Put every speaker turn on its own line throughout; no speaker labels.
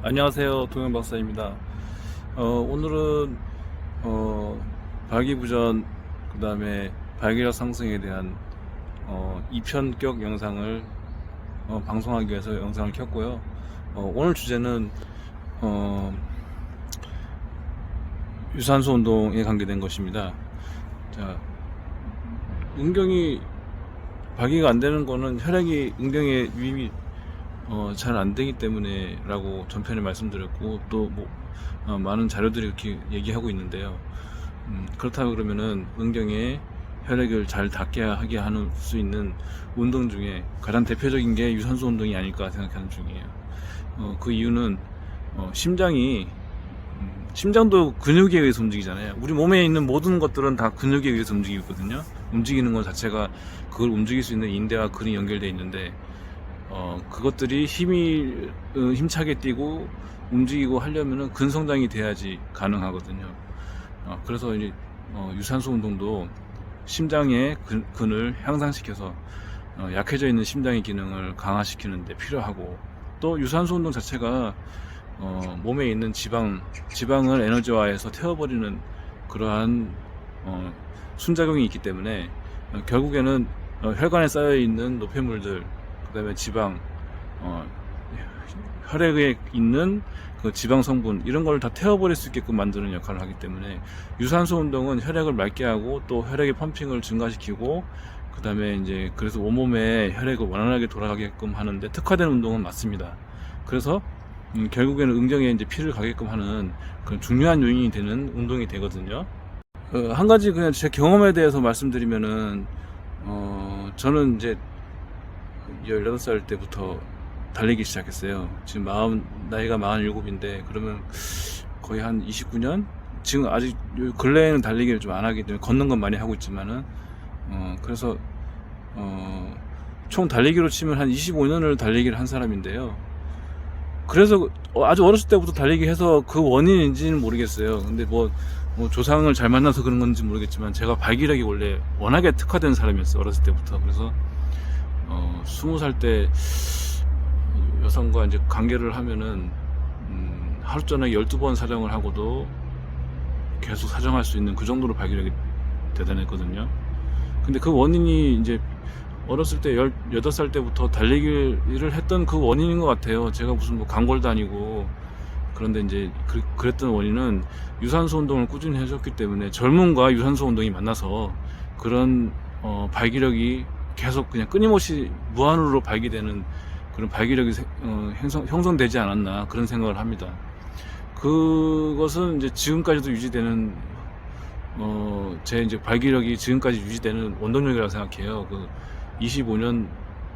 안녕하세요, 동현 박사입니다. 오늘은 발기부전, 그 다음에 발기력 상승에 대한 2편격 영상을 방송하기 위해서 영상을 켰고요. 오늘 주제는 유산소 운동에 관계된 것입니다. 자, 음경이 발기가 안 되는 거는 혈액이 음경에 유입이 잘 안 되기 때문에 라고 전편에 말씀드렸고, 또 많은 자료들이 이렇게 얘기하고 있는데요. 그렇다고 그러면은 음경에 혈액을 잘 닿게 하게 하는 수 있는 운동 중에 가장 대표적인 게 유산소 운동이 아닐까 생각하는 중이에요. 그 이유는 심장도 근육에 의해서 움직이잖아요. 우리 몸에 있는 모든 것들은 다 근육에 의해서 움직이고 있거든요. 움직이는 것 자체가 그걸 움직일 수 있는 인대와 근이 연결되어 있는데, 그것들이 힘차게 뛰고 움직이고 하려면은 근성장이 돼야지 가능하거든요. 그래서 이제 유산소 운동도 심장의 근을 향상시켜서 약해져 있는 심장의 기능을 강화시키는 데 필요하고, 또 유산소 운동 자체가 몸에 있는 지방을 에너지화해서 태워버리는 그러한 순작용이 있기 때문에, 결국에는 혈관에 쌓여있는 노폐물들, 그 다음에 지방, 혈액에 있는 그 지방 성분, 이런 걸 다 태워버릴 수 있게끔 만드는 역할을 하기 때문에, 유산소 운동은 혈액을 맑게 하고 또 혈액의 펌핑을 증가시키고, 그 다음에 이제 그래서 온몸에 혈액을 원활하게 돌아가게끔 하는데 특화된 운동은 맞습니다. 그래서 결국에는 음경에 이제 피를 가게끔 하는 그런 중요한 요인이 되는 운동이 되거든요. 한 가지 그냥 제 경험에 대해서 말씀드리면은, 저는 이제 18살 때부터 달리기 시작했어요. 지금 나이가 47인데, 그러면 거의 한 29년? 지금 아직 근래에는 달리기를 좀 안 하기 때문에 걷는 건 많이 하고 있지만은, 그래서, 총 달리기로 치면 한 25년을 달리기를 한 사람인데요. 그래서 아주 어렸을 때부터 달리기 해서 그 원인인지는 모르겠어요. 근데 뭐 조상을 잘 만나서 그런 건지 모르겠지만, 제가 발기력이 원래 워낙에 특화된 사람이었어요, 어렸을 때부터. 그래서 20살 때 여성과 이제 관계를 하면은 하루 전에 12번 사정을 하고도 계속 사정할 수 있는 그 정도로 발기력이 대단했거든요. 근데 그 원인이 이제 어렸을 때 18살 때부터 달리기를 했던 그 원인인 것 같아요. 제가 무슨 강골도 아니고. 그런데 이제 그랬던 원인은 유산소 운동을 꾸준히 해줬기 때문에, 젊음과 유산소 운동이 만나서 그런 발기력이 계속 그냥 끊임없이 무한으로 발기되는 그런 발기력이 형성되지 않았나, 그런 생각을 합니다. 그것은 이제 지금까지도 유지되는, 제 이제 발기력이 지금까지 유지되는 원동력이라고 생각해요. 25년,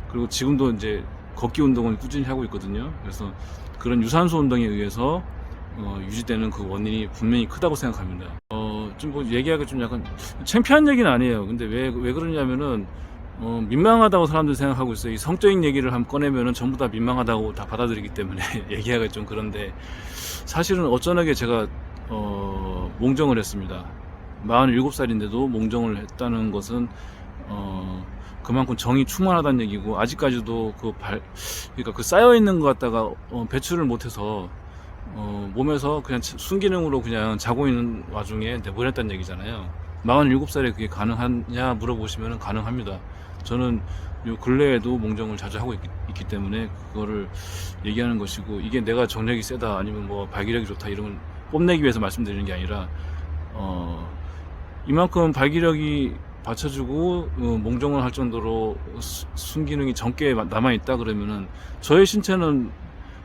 그리고 지금도 이제 걷기 운동은 꾸준히 하고 있거든요. 그래서 그런 유산소 운동에 의해서 유지되는 그 원인이 분명히 크다고 생각합니다. 좀 얘기하기 좀 약간 창피한 얘기는 아니에요. 근데 왜 그러냐면은, 민망하다고 사람들이 생각하고 있어요. 이 성적인 얘기를 한번 꺼내면은 전부 다 민망하다고 다 받아들이기 때문에 얘기하기가 좀 그런데, 사실은 어쩌나게 제가 몽정을 했습니다. 47살인데도 몽정을 했다는 것은 그만큼 정이 충만하다는 얘기고, 아직까지도 그러니까 그 쌓여있는 것 갖다가 배출을 못해서 몸에서 그냥 순기능으로 그냥 자고 있는 와중에 내보냈다는 얘기잖아요. 47살에 그게 가능하냐 물어보시면 가능합니다. 저는 요 근래에도 몽정을 자주 하고 있기 때문에 그거를 얘기하는 것이고, 이게 내가 정력이 세다 아니면 뭐 발기력이 좋다 이런 걸 뽐내기 위해서 말씀드리는 게 아니라, 이만큼 발기력이 받쳐주고 몽정을 할 정도로 순기능이 젊게 남아있다 그러면은, 저의 신체는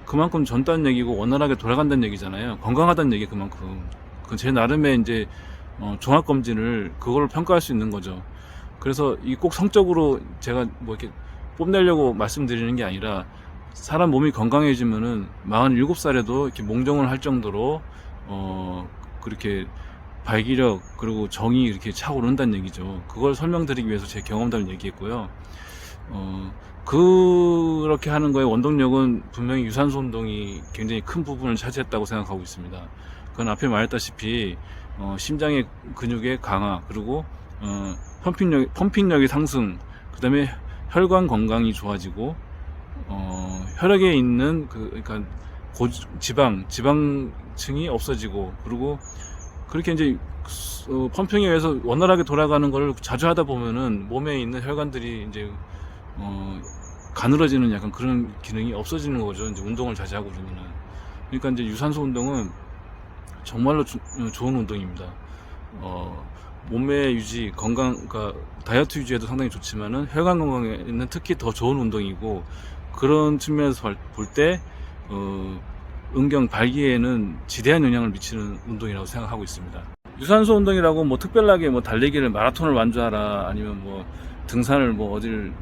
그만큼 젊다는 얘기고 원활하게 돌아간다는 얘기잖아요. 건강하다는 얘기. 그만큼 제 나름의 이제 종합검진을 그걸로 평가할 수 있는 거죠. 그래서 이 꼭 성적으로 제가 뭐 이렇게 뽐내려고 말씀드리는 게 아니라, 사람 몸이 건강해지면은 47살에도 이렇게 몽정을 할 정도로 그렇게 발기력 그리고 정이 이렇게 차오른다는 얘기죠. 그걸 설명드리기 위해서 제 경험담을 얘기했고요. 그렇게 하는 거에 원동력은 분명히 유산소 운동이 굉장히 큰 부분을 차지했다고 생각하고 있습니다. 그건 앞에 말했다시피 심장의 근육의 강화, 그리고 펌핑력의 상승, 그 다음에 혈관 건강이 좋아지고, 혈액에 있는 그러니까 지방층이 없어지고, 그리고 그렇게 이제 펌핑에 의해서 원활하게 돌아가는 걸 자주 하다 보면은 몸에 있는 혈관들이 이제 가늘어지는 약간 그런 기능이 없어지는 거죠. 이제 운동을 자주 하고 그러면은. 그러니까 이제 유산소 운동은 정말로 좋은 운동입니다. 몸매 유지, 건강, 그러니까 다이어트 유지에도 상당히 좋지만은 혈관 건강에는 특히 더 좋은 운동이고, 그런 측면에서 볼 때 음경 발기에는 지대한 영향을 미치는 운동이라고 생각하고 있습니다. 유산소 운동이라고 뭐 특별하게 뭐 달리기를 마라톤을 완주하라, 아니면 뭐 등산을 뭐 어디를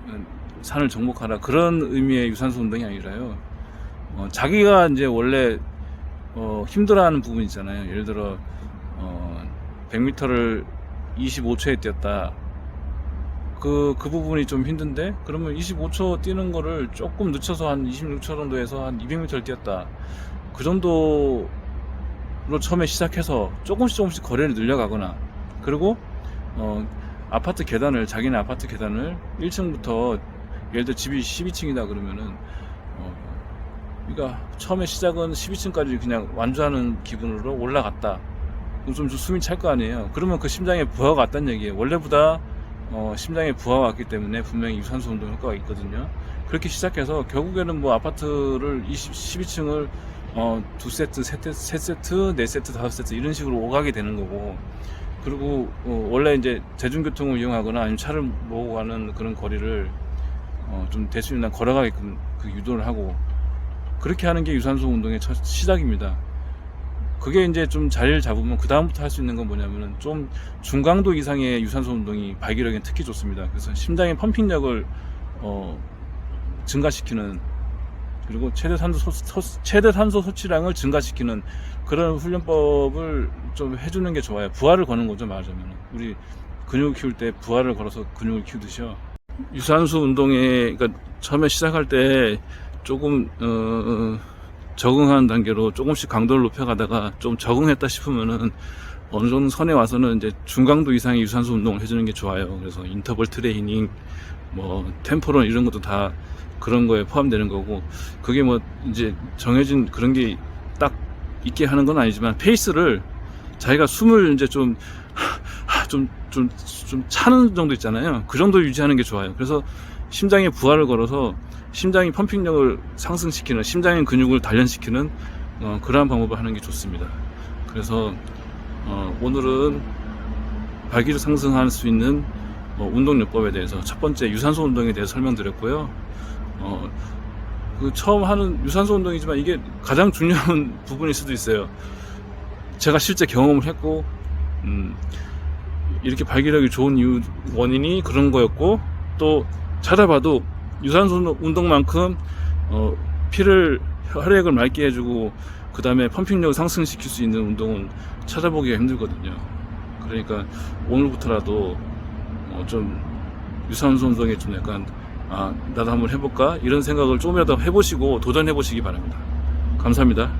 산을 정복하라, 그런 의미의 유산소 운동이 아니라요. 자기가 이제 원래 힘들어하는 부분 있잖아요. 예를 들어 100m를 25초에 뛰었다. 그 부분이 좀 힘든데, 그러면 25초 뛰는 거를 조금 늦춰서 한 26초 정도 해서 한 200m를 뛰었다. 그 정도로 처음에 시작해서 조금씩 거리를 늘려가거나, 그리고 아파트 계단을, 자기네 아파트 계단을 1층부터, 예를 들어 집이 12층이다 그러면은 그러니까 처음에 시작은 12층까지 그냥 완주하는 기분으로 올라갔다. 그럼 좀 숨이 찰 거 아니에요. 그러면 그 심장에 부하가 왔다는 얘기예요. 원래보다 심장에 부하가 왔기 때문에 분명히 유산소 운동 효과가 있거든요. 그렇게 시작해서 결국에는 뭐 아파트를 12층을 2세트, 3세트, 4세트, 5세트 이런 식으로 오가게 되는 거고, 그리고 원래 이제 대중교통을 이용하거나 아니면 차를 모으고 가는 그런 거리를 좀 대수이나 걸어가게끔 유도를 하고, 그렇게 하는 게 유산소 운동의 첫 시작입니다. 그게 이제 좀 자리를 잡으면 그 다음부터 할 수 있는 건 뭐냐면은 좀 중강도 이상의 유산소 운동이 발기력엔 특히 좋습니다. 그래서 심장의 펌핑력을 증가시키는, 그리고 최대 산소 소치량을 증가시키는 그런 훈련법을 좀 해주는 게 좋아요. 부하를 거는 거죠, 말하자면. 우리 근육을 키울 때 부하를 걸어서 근육을 키우듯이요. 유산소 운동에, 그러니까 처음에 시작할 때 조금 적응하는 단계로 조금씩 강도를 높여가다가 좀 적응했다 싶으면은 어느 정도 선에 와서는 이제 중강도 이상의 유산소 운동을 해주는 게 좋아요. 그래서 인터벌 트레이닝, 뭐 템포런 이런 것도 다 그런 거에 포함되는 거고, 그게 뭐 이제 정해진 그런 게 딱 있게 하는 건 아니지만, 페이스를 자기가 숨을 이제 좀 차는 정도 있잖아요. 그 정도 유지하는 게 좋아요. 그래서 심장에 부하를 걸어서 심장의 펌핑력을 상승시키는, 심장의 근육을 단련시키는 그러한 방법을 하는 게 좋습니다. 그래서 오늘은 발기를 상승할 수 있는 운동요법에 대해서, 첫 번째 유산소 운동에 대해서 설명드렸고요. 그 처음 하는 유산소 운동이지만 이게 가장 중요한 부분일 수도 있어요. 제가 실제 경험을 했고, 이렇게 발기력이 좋은 원인이 그런 거였고, 또 찾아봐도 유산소 운동만큼 혈액을 맑게 해주고 그 다음에 펌핑력을 상승시킬 수 있는 운동은 찾아보기가 힘들거든요. 그러니까 오늘부터라도 좀 유산소 운동에 좀 약간 나도 한번 해볼까, 이런 생각을 조금이라도 해보시고 도전해보시기 바랍니다. 감사합니다.